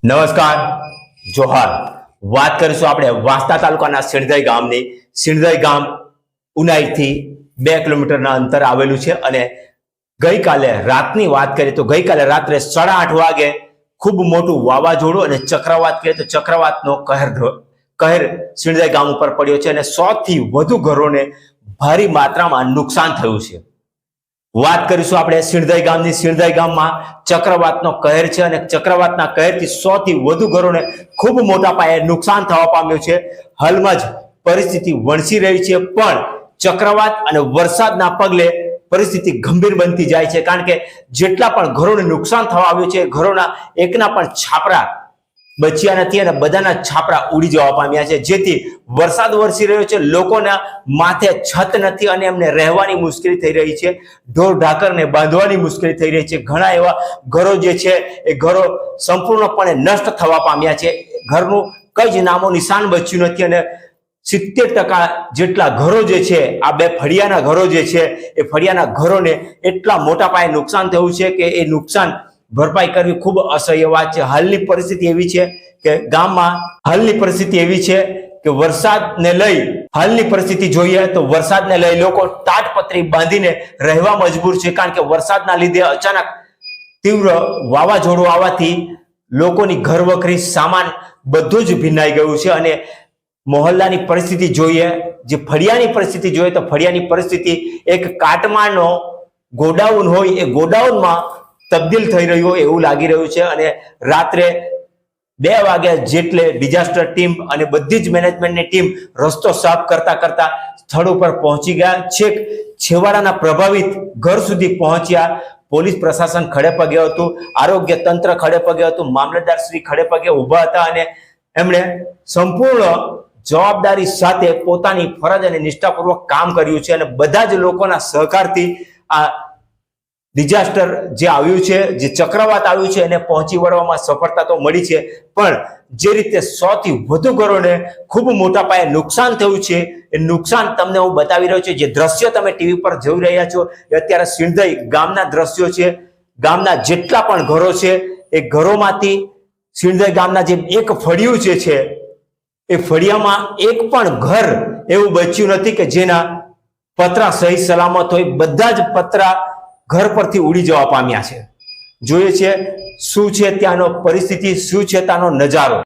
નમસ્કાર, જોહાર. વાત કરીશું આપણે વાંસદા તાલુકાના સિણધઈ ગામની. સિણધઈ ગામ ઉનાઈથી 2 કિલોમીટરના અંતર આવેલું છે અને ગઈકાલે રાતની વાત કરીએ તો ગઈકાલે રાત્રે 8:30 વાગે ખૂબ મોટું વાવાઝોડું અને ચક્રવાત કહીએ તો ચક્રવાતનો કહેર સિણધઈ ગામ ઉપર પડ્યો છે અને 100 થી વધુ ઘરોને ભારે માત્રામાં નુકસાન થયું છે. વાત કરીશું આપણે સિણધઈ ગામની. સિણધઈ ગામમાં ચક્રવાતનો કહેર છે અને ચક્રવાતના કહેરથી 100 થી વધુ ઘરોને ખૂબ મોટા પાયે નુકસાન થવા પામ્યું છે. હાલમાં જ પરિસ્થિતિ વણસી રહી છે, પણ ચક્રવાત અને વરસાદના પગલે પરિસ્થિતિ ગંભીર બનતી જાય છે, કારણ કે જેટલા પણ ઘરોને નુકસાન થવા આવ્યું છે ઘરોના એકના પણ છાપરા બચ્યા નથી અને બધાના છાપરા ઉડી જવા પામ્યા છે. જેથી વરસાદ વરસી રહ્યો છે, લોકોના માથે છત નથી અને એમને રહેવાની મુશ્કેલી થઈ રહી છે, ઢોર ઢાકરને બાંધવાની મુશ્કેલી થઈ રહી છે. ઘણા એવા ઘરો જે છે એ ઘરો સંપૂર્ણપણે નષ્ટ થવા પામ્યા છે. ઘરનું કઈ જ નામો નિશાન બચ્યું નથી અને 70% જેટલા ઘરો જે છે, આ 2 ફળિયાના ઘરો જે છે એ ફળિયાના ઘરોને એટલા મોટા પાયે નુકસાન થયું છે કે એ નુકસાન ભરપાઈ કરવી ખૂબ અસહ્ય વાત છે. હાલની પરિસ્થિતિ એવી છે કે ગામમાં વરસાદને લઈ હાલની પરિસ્થિતિ જોઈએ તો વરસાદને લઈ લોકો તાટપત્રી બાંધીને રહેવા મજબૂર છે, કારણ કે વરસાદના લીધે અચાનક તીવ્ર વાવાઝોડું આવવાથી લોકોની ઘરવખરી સામાન બધું જ ભીનાઈ ગયું છે. અને મોહલ્લાની પરિસ્થિતિ જોઈએ, જે ફળિયાની પરિસ્થિતિ જોઈએ તો ફળિયાની પરિસ્થિતિ એક કાટમાળનો ગોડાઉન હોય એ ગોડાઉનમાં તબદીલ થઈ રહ્યું હોય એવું લાગી રહ્યું છે. અને રાત્રે 2 વાગ્યા જેટલે ડિઝાસ્ટર ટીમ અને બધી જ મેનેજમેન્ટની ટીમ રસ્તો સાફ કરતા સ્થળ ઉપર પહોંચી ગયા. છેક છેવાડાના પ્રભાવિત ઘર સુધી પહોંચ્યા. પોલીસ પ્રશાસન ખડે પગે હતું, આરોગ્ય તંત્ર ખડે પગે હતું, મામલતદાર શ્રી ખડે પગે ઊભા હતા અને એમણે સંપૂર્ણ જવાબદારી સાથે પોતાની ફરજ અને નિષ્ઠાપૂર્વક કામ કર્યું છે. અને બધા જ લોકોના સહકારથી આ ડિઝાસ્ટર જે આવ્યું છે, જે ચક્રવાત આવ્યું છે એને પહોંચી વળવામાં સફળતા તો મળી છે, પણ જે રીતે 100 થી વધુ ઘરોને ખૂબ મોટા પાયે નુકસાન થયું છે એ નુકસાન તમને હું બતાવી રહ્યો છું. જે દ્રશ્યો તમે ટીવી પર જોઈ રહ્યા છો એ અત્યારે સિણધઈ ગામના દ્રશ્યો છે. ગામના જેટલા પણ ઘરો છે એ ઘરોમાંથી સિણધઈ ગામના જે એક ફળિયું જે છે એ ફળિયામાં એક પણ ઘર એવું બચ્યું નથી કે જેના પતરા સહી સલામત હોય. બધા જ પતરા ઘર પરથી ઉડી જવા પામ્યા છે. જોઈએ છે શું છે ત્યાંનો પરિસ્થિતિ, શું છે ત્યાંનો નજારો.